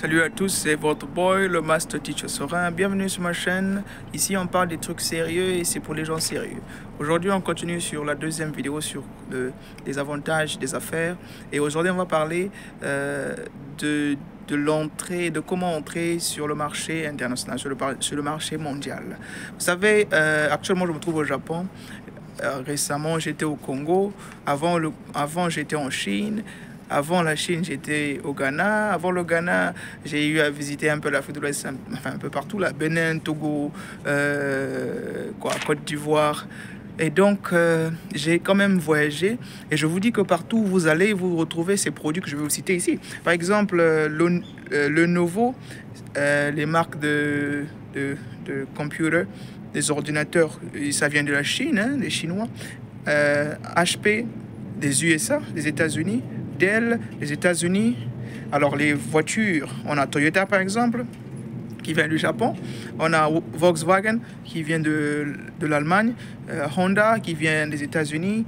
Salut à tous, c'est votre boy, le Master Teacher Sorin. Bienvenue sur ma chaîne. Ici, on parle des trucs sérieux et c'est pour les gens sérieux. Aujourd'hui, on continue sur la deuxième vidéo sur les avantages des affaires. Et aujourd'hui, on va parler de l'entrée, de comment entrer sur le marché international, sur le marché mondial. Vous savez, actuellement, je me trouve au Japon. Récemment, j'étais au Congo. Avant j'étais en Chine. Avant la Chine, j'étais au Ghana. Avant le Ghana, j'ai eu à visiter un peu l'Afrique de l'Ouest, enfin un peu partout, là, Bénin, Togo, Côte d'Ivoire. Et donc, j'ai quand même voyagé. Et je vous dis que partout où vous allez, vous retrouvez ces produits que je vais vous citer ici. Par exemple, Lenovo, les marques de computer, des ordinateurs, ça vient de la Chine, hein, des Chinois. HP, des USA, des États-Unis. Dell, les États-Unis. Alors les voitures, on a Toyota par exemple, qui vient du Japon. On a Volkswagen, qui vient de l'Allemagne. Honda, qui vient des États-Unis.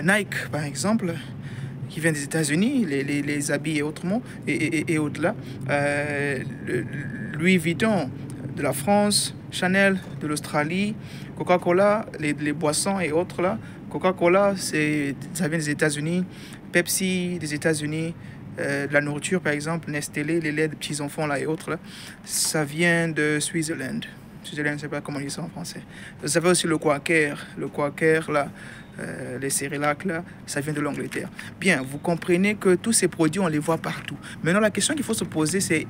Nike par exemple, qui vient des États-Unis, les habits et autrement, et au-delà. Louis Vuitton, de la France. Chanel, de l'Australie. Coca-Cola, les boissons et autres là. Coca-Cola, ça vient des États-Unis. Pepsi, des États-Unis. De la nourriture, par exemple, Nestlé, les laits des petits-enfants là et autres, là, ça vient de Switzerland. Switzerland, je ne sais pas comment on dit ça en français. Vous savez aussi le Quaker, là, les céréales là, ça vient de l'Angleterre. Bien, vous comprenez que tous ces produits, on les voit partout. Maintenant, la question qu'il faut se poser, c'est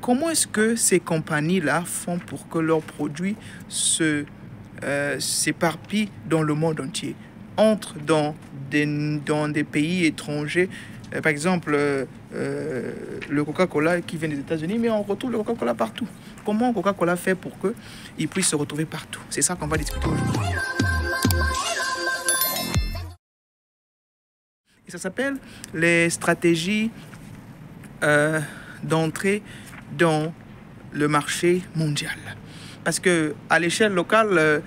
comment est-ce que ces compagnies-là font pour que leurs produits s'éparpillent dans le monde entier, entrent dans des pays étrangers. Par exemple, le Coca-Cola qui vient des États-Unis, mais on retrouve le Coca-Cola partout. Comment Coca-Cola fait pour qu'il puisse se retrouver partout? C'est ça qu'on va discuter aujourd'hui. Et ça s'appelle les stratégies d'entrée dans le marché mondial. Parce que à l'échelle locale,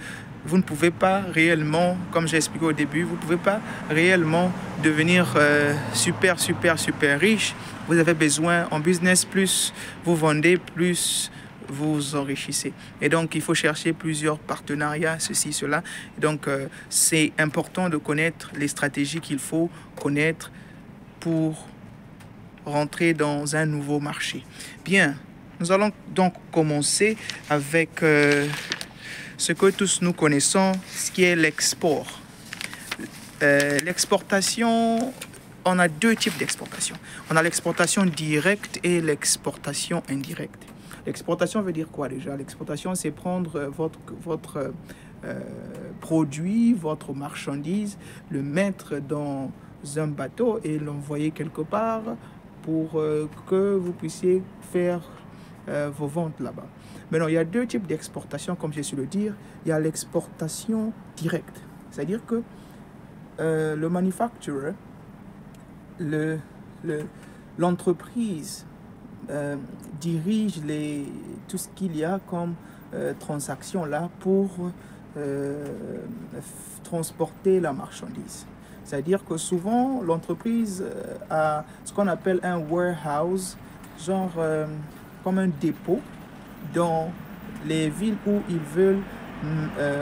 vous ne pouvez pas réellement, comme j'ai expliqué au début, vous ne pouvez pas réellement devenir super riche. Vous avez besoin, en business, plus vous vendez, plus vous enrichissez. Et donc, il faut chercher plusieurs partenariats, ceci, cela. Et donc, c'est important de connaître les stratégies qu'il faut connaître pour rentrer dans un nouveau marché. Bien, nous allons donc commencer avec ce que tous nous connaissons, ce qui est l'export. L'exportation, on a deux types d'exportation. On a l'exportation directe et l'exportation indirecte. L'exportation veut dire quoi déjà? L'exportation, c'est prendre votre produit, votre marchandise, le mettre dans un bateau et l'envoyer quelque part pour que vous puissiez faire vos ventes là-bas. Maintenant, il y a deux types d'exportation, comme j'ai su le dire. Il y a l'exportation directe, c'est-à-dire que le manufacturer, l'entreprise dirige tout ce qu'il y a comme transaction là pour transporter la marchandise. C'est-à-dire que souvent, l'entreprise a ce qu'on appelle un warehouse, genre comme un dépôt dans les villes où ils veulent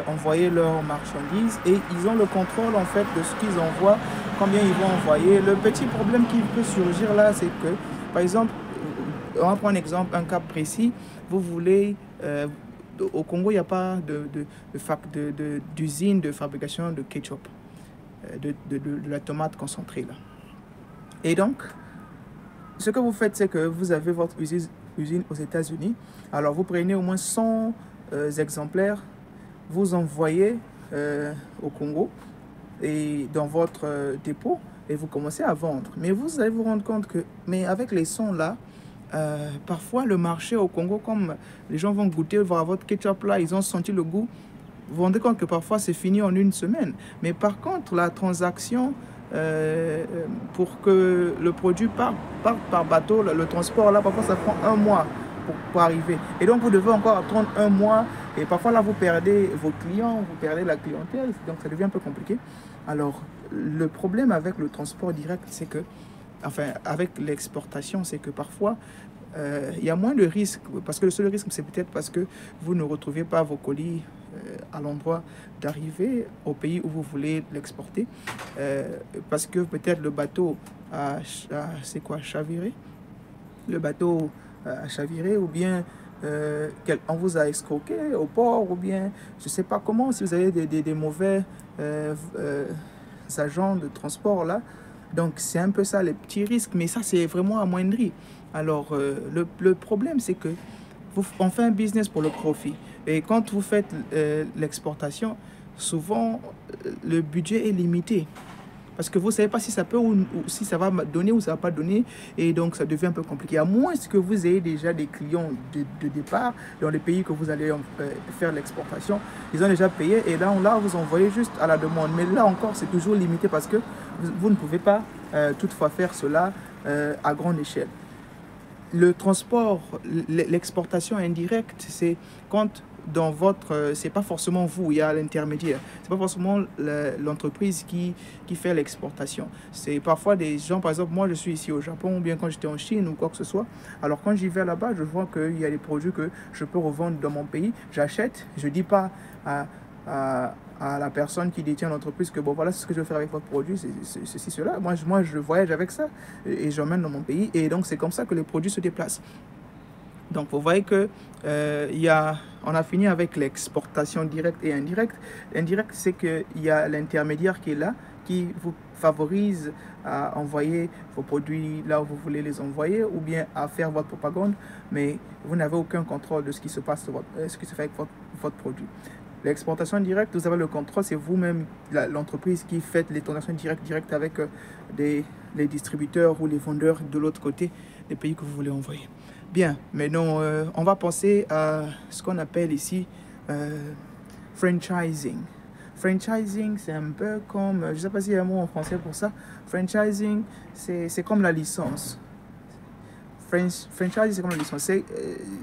envoyer leurs marchandises, et ils ont le contrôle en fait de ce qu'ils envoient, combien ils vont envoyer. Le petit problème qui peut surgir là, c'est que, par exemple, on va prendre un exemple, un cas précis, vous voulez, au Congo, il n'y a pas d'usine de fabrication de ketchup, de la tomate concentrée là. Et donc, ce que vous faites, c'est que vous avez votre usine aux États-Unis. Alors, vous prenez au moins 100 exemplaires, vous envoyez au Congo et dans votre dépôt, et vous commencez à vendre. Mais vous allez vous rendre compte que, mais avec les 100 là, parfois le marché au Congo, comme les gens vont goûter voir votre ketchup là, ils ont senti le goût, vous vous rendez compte que parfois c'est fini en une semaine. Mais par contre, la transaction, pour que le produit parte par bateau, le transport là, parfois ça prend un mois pour arriver. Et donc vous devez encore attendre un mois, et parfois là vous perdez vos clients, vous perdez la clientèle, donc ça devient un peu compliqué. Alors le problème avec le transport direct, c'est que, enfin avec l'exportation, c'est que parfois il y a moins de risques, parce que le seul risque, c'est peut-être parce que vous ne retrouvez pas vos colis à l'endroit d'arrivée au pays où vous voulez l'exporter, parce que peut-être le bateau c'est quoi, chaviré, le bateau a chaviré, ou bien on vous a escroqué au port, ou bien je ne sais pas comment, si vous avez des mauvais agents de transport là. Donc c'est un peu ça les petits risques, mais ça c'est vraiment amoindri. Alors le problème c'est que on fait un business pour le profit, et quand vous faites l'exportation, souvent le budget est limité. Parce que vous ne savez pas si ça peut ou si ça va donner ou ça ne va pas donner. Et donc, ça devient un peu compliqué. À moins que vous ayez déjà des clients de départ dans les pays que vous allez faire l'exportation. Ils ont déjà payé et là, vous envoyez juste à la demande. Mais là encore, c'est toujours limité parce que vous ne pouvez pas toutefois faire cela à grande échelle. Le transport, l'exportation indirecte, c'est quand dans votre... c'est pas forcément vous, il y a l'intermédiaire. C'est pas forcément l'entreprise qui fait l'exportation. C'est parfois des gens, par exemple, moi je suis ici au Japon, ou bien quand j'étais en Chine ou quoi que ce soit. Alors quand j'y vais là-bas, je vois qu'il y a des produits que je peux revendre dans mon pays. J'achète, je dis pas à la personne qui détient l'entreprise que bon voilà, c'est ce que je veux faire avec votre produit, c'est ceci, cela. Moi je voyage avec ça et j'emmène dans mon pays, et donc c'est comme ça que les produits se déplacent. Donc vous voyez que on a fini avec l'exportation directe et indirecte. L'indirect, c'est qu'il y a l'intermédiaire qui est là, qui vous favorise à envoyer vos produits là où vous voulez les envoyer, ou bien à faire votre propagande, mais vous n'avez aucun contrôle de ce qui se passe, ce qui se fait avec votre produit. L'exportation directe, vous avez le contrôle, c'est vous-même, l'entreprise, qui fait les transactions directes avec les distributeurs ou les vendeurs de l'autre côté des pays que vous voulez envoyer. Bien, maintenant, on va penser à ce qu'on appelle ici franchising. Franchising, c'est un peu comme, je ne sais pas s'il y a un mot en français pour ça. Franchising, c'est comme la licence. Franchising, c'est comme la licence.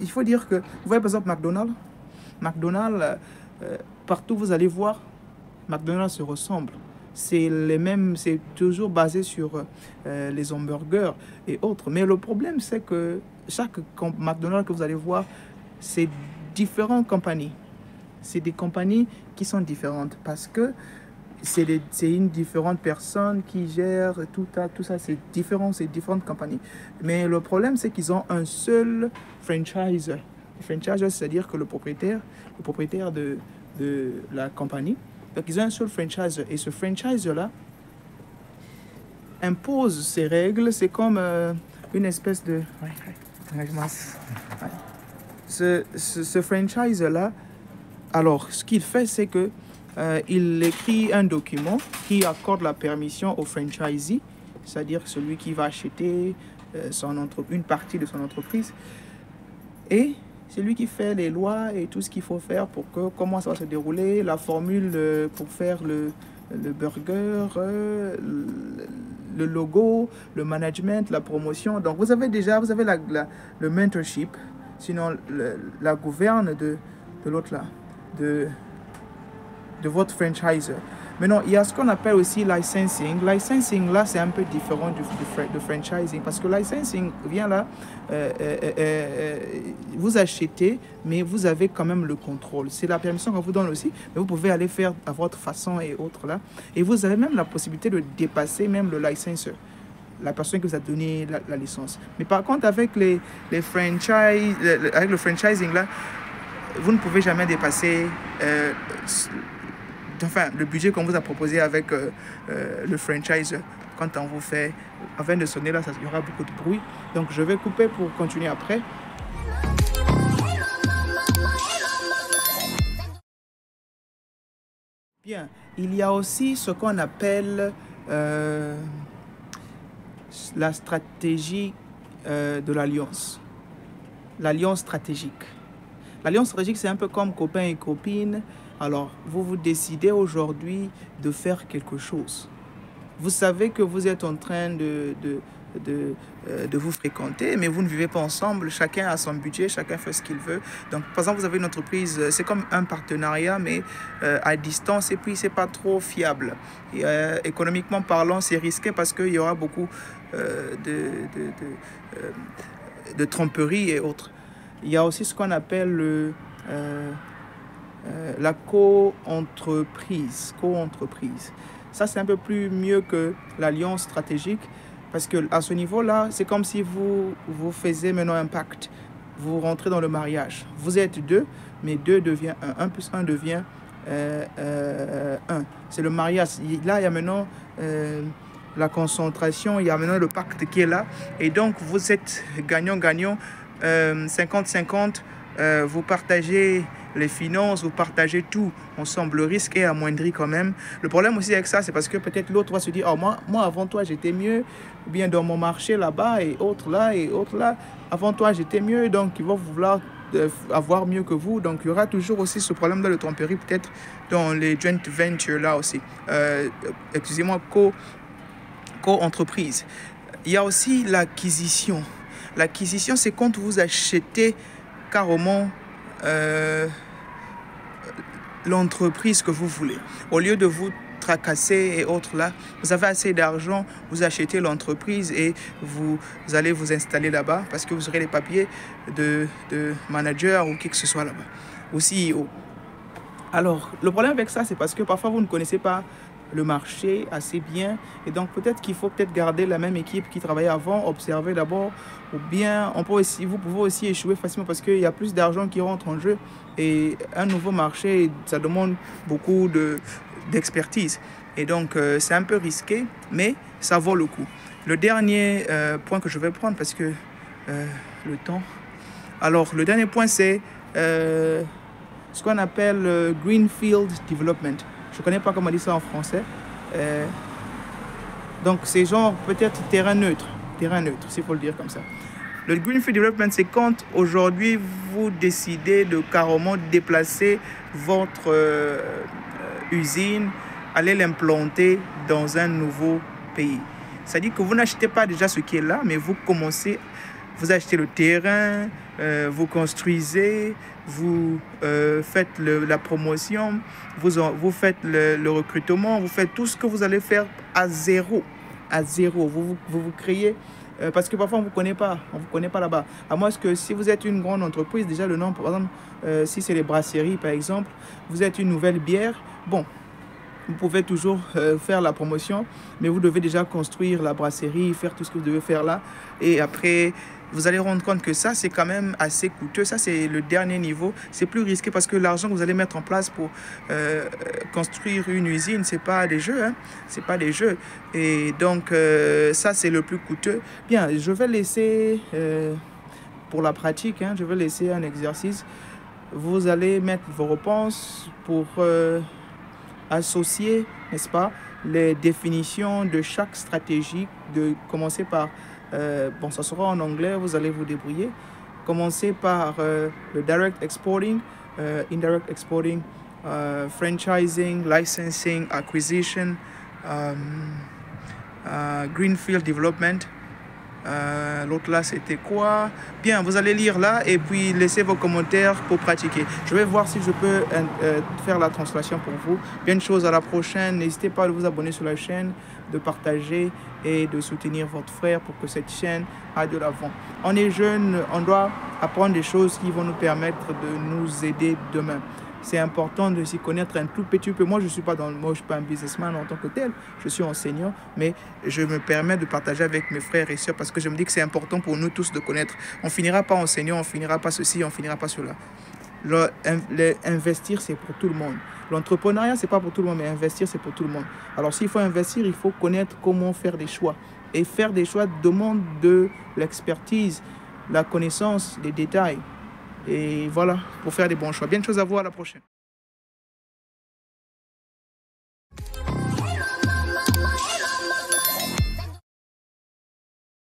Il faut dire que, vous voyez par exemple McDonald's. McDonald's, partout vous allez voir, McDonald's se ressemble. C'est les mêmes, c'est toujours basé sur les hamburgers et autres. Mais le problème, c'est que chaque McDonald's que vous allez voir, c'est différentes compagnies. C'est des compagnies qui sont différentes parce que c'est une différente personne qui gère tout ça. C'est différent, c'est différentes compagnies. Mais le problème, c'est qu'ils ont un seul franchisor. Le franchisor, c'est-à-dire que le propriétaire de la compagnie, donc ils ont un seul franchisor, et ce franchisor-là impose ses règles. C'est comme une espèce de... Ce franchisor-là, alors ce qu'il fait, c'est que il écrit un document qui accorde la permission au franchisee, c'est-à-dire celui qui va acheter une partie de son entreprise, et c'est lui qui fait les lois et tout ce qu'il faut faire pour comment ça va se dérouler, la formule pour faire le burger, le logo, le management, la promotion. Donc vous avez le mentorship, sinon la gouverne de l'autre là, de votre franchisor. Maintenant, il y a ce qu'on appelle aussi licensing. Licensing, là, c'est un peu différent de franchising, parce que licensing vient là, vous achetez, mais vous avez quand même le contrôle. C'est la permission qu'on vous donne aussi, mais vous pouvez aller faire à votre façon et autres là. Et vous avez même la possibilité de dépasser même le licensor, la personne qui vous a donné la licence. Mais par contre, avec avec le franchising là, vous ne pouvez jamais dépasser le budget qu'on vous a proposé avec le franchise. Quand on vous fait, avant de sonner là, il y aura beaucoup de bruit. Donc je vais couper pour continuer après. Bien, il y a aussi ce qu'on appelle la stratégie de l'alliance. L'alliance stratégique. L'alliance stratégique, c'est un peu comme copains et copines. Alors, vous décidez aujourd'hui de faire quelque chose. Vous savez que vous êtes en train de vous fréquenter, mais vous ne vivez pas ensemble. Chacun a son budget, chacun fait ce qu'il veut. Donc, par exemple, vous avez une entreprise, c'est comme un partenariat, mais à distance, et puis c'est pas trop fiable. Et, économiquement parlant, c'est risqué parce qu'il y aura beaucoup de tromperie et autres. Il y a aussi ce qu'on appelle la co-entreprise. Ça, c'est un peu plus mieux que l'alliance stratégique parce que à ce niveau-là, c'est comme si vous faisiez maintenant un pacte. Vous rentrez dans le mariage. Vous êtes deux, mais 2 devient 1. 1 plus 1 devient 1. C'est le mariage. Là, il y a maintenant la concentration, il y a maintenant le pacte qui est là. Et donc, vous êtes gagnant-gagnant, 50-50. Vous partagez les finances, vous partagez tout ensemble. Le risque est amoindri quand même. Le problème aussi avec ça, c'est parce que peut-être l'autre va se dire, oh, moi avant toi, j'étais mieux. Ou bien dans mon marché là-bas et autres là. Avant toi, j'étais mieux. Donc, ils vont vouloir avoir mieux que vous. Donc, il y aura toujours aussi ce problème de tromperie, peut-être dans les joint ventures là aussi. Excusez-moi, co-entreprise. Il y a aussi l'acquisition. L'acquisition, c'est quand vous achetez carrément l'entreprise que vous voulez. Au lieu de vous tracasser et autres là, vous avez assez d'argent, vous achetez l'entreprise et vous allez vous installer là-bas parce que vous aurez les papiers de manager ou qui que ce soit là-bas, ou CEO. Alors, le problème avec ça, c'est parce que parfois vous ne connaissez pas le marché assez bien et donc peut-être qu'il faut garder la même équipe qui travaillait avant, observer d'abord, ou bien vous pouvez aussi échouer facilement parce qu'il y a plus d'argent qui rentre en jeu et un nouveau marché, ça demande beaucoup d'expertise et donc c'est un peu risqué, mais ça vaut le coup. Le dernier point que je vais prendre parce que le temps. Alors, le dernier point, c'est ce qu'on appelle Greenfield Development. Je ne connais pas comment on dit ça en français. Donc, c'est genre peut-être terrain neutre, s'il faut le dire comme ça. Le Greenfield Development, c'est quand aujourd'hui vous décidez de carrément déplacer votre usine, aller l'implanter dans un nouveau pays. C'est-à-dire que vous n'achetez pas déjà ce qui est là, mais vous achetez le terrain, vous construisez, vous faites la promotion, vous faites le recrutement, vous faites tout ce que vous allez faire à zéro. Vous créez, parce que parfois on ne vous connaît pas là-bas. À moins que si vous êtes une grande entreprise, déjà le nom, par exemple, si c'est les brasseries par exemple, vous êtes une nouvelle bière, bon, vous pouvez toujours faire la promotion, mais vous devez déjà construire la brasserie, faire tout ce que vous devez faire là. Et après, vous allez rendre compte que ça, c'est quand même assez coûteux. Ça, c'est le dernier niveau. C'est plus risqué parce que l'argent que vous allez mettre en place pour construire une usine, ce n'est pas des jeux. Hein? C'est pas des jeux. Et donc, ça, c'est le plus coûteux. Bien, je vais laisser, pour la pratique, je vais laisser un exercice. Vous allez mettre vos réponses pour associer, n'est-ce pas, les définitions de chaque stratégie, de commencer par, bon, ça sera en anglais, vous allez vous débrouiller. Commencez par le direct exporting, indirect exporting, franchising, licensing, acquisition, greenfield development. L'autre là c'était quoi? Bien, vous allez lire là et puis laissez vos commentaires pour pratiquer. Je vais voir si je peux faire la translation pour vous. Bien de choses, à la prochaine. N'hésitez pas à vous abonner sur la chaîne, de partager et de soutenir votre frère pour que cette chaîne aille de l'avant. On est jeunes, on doit apprendre des choses qui vont nous permettre de nous aider demain. C'est important de s'y connaître un tout petit peu. Moi, je ne suis pas un businessman en tant que tel. Je suis enseignant, mais je me permets de partager avec mes frères et sœurs parce que je me dis que c'est important pour nous tous de connaître. On ne finira pas enseignant, on ne finira pas ceci, on ne finira pas cela. Investir, c'est pour tout le monde. L'entrepreneuriat, ce n'est pas pour tout le monde, mais investir, c'est pour tout le monde. Alors, s'il faut investir, il faut connaître comment faire des choix. Et faire des choix demande de l'expertise, la connaissance, des détails. Et voilà, pour faire des bons choix. Bien de choses à voir, à la prochaine.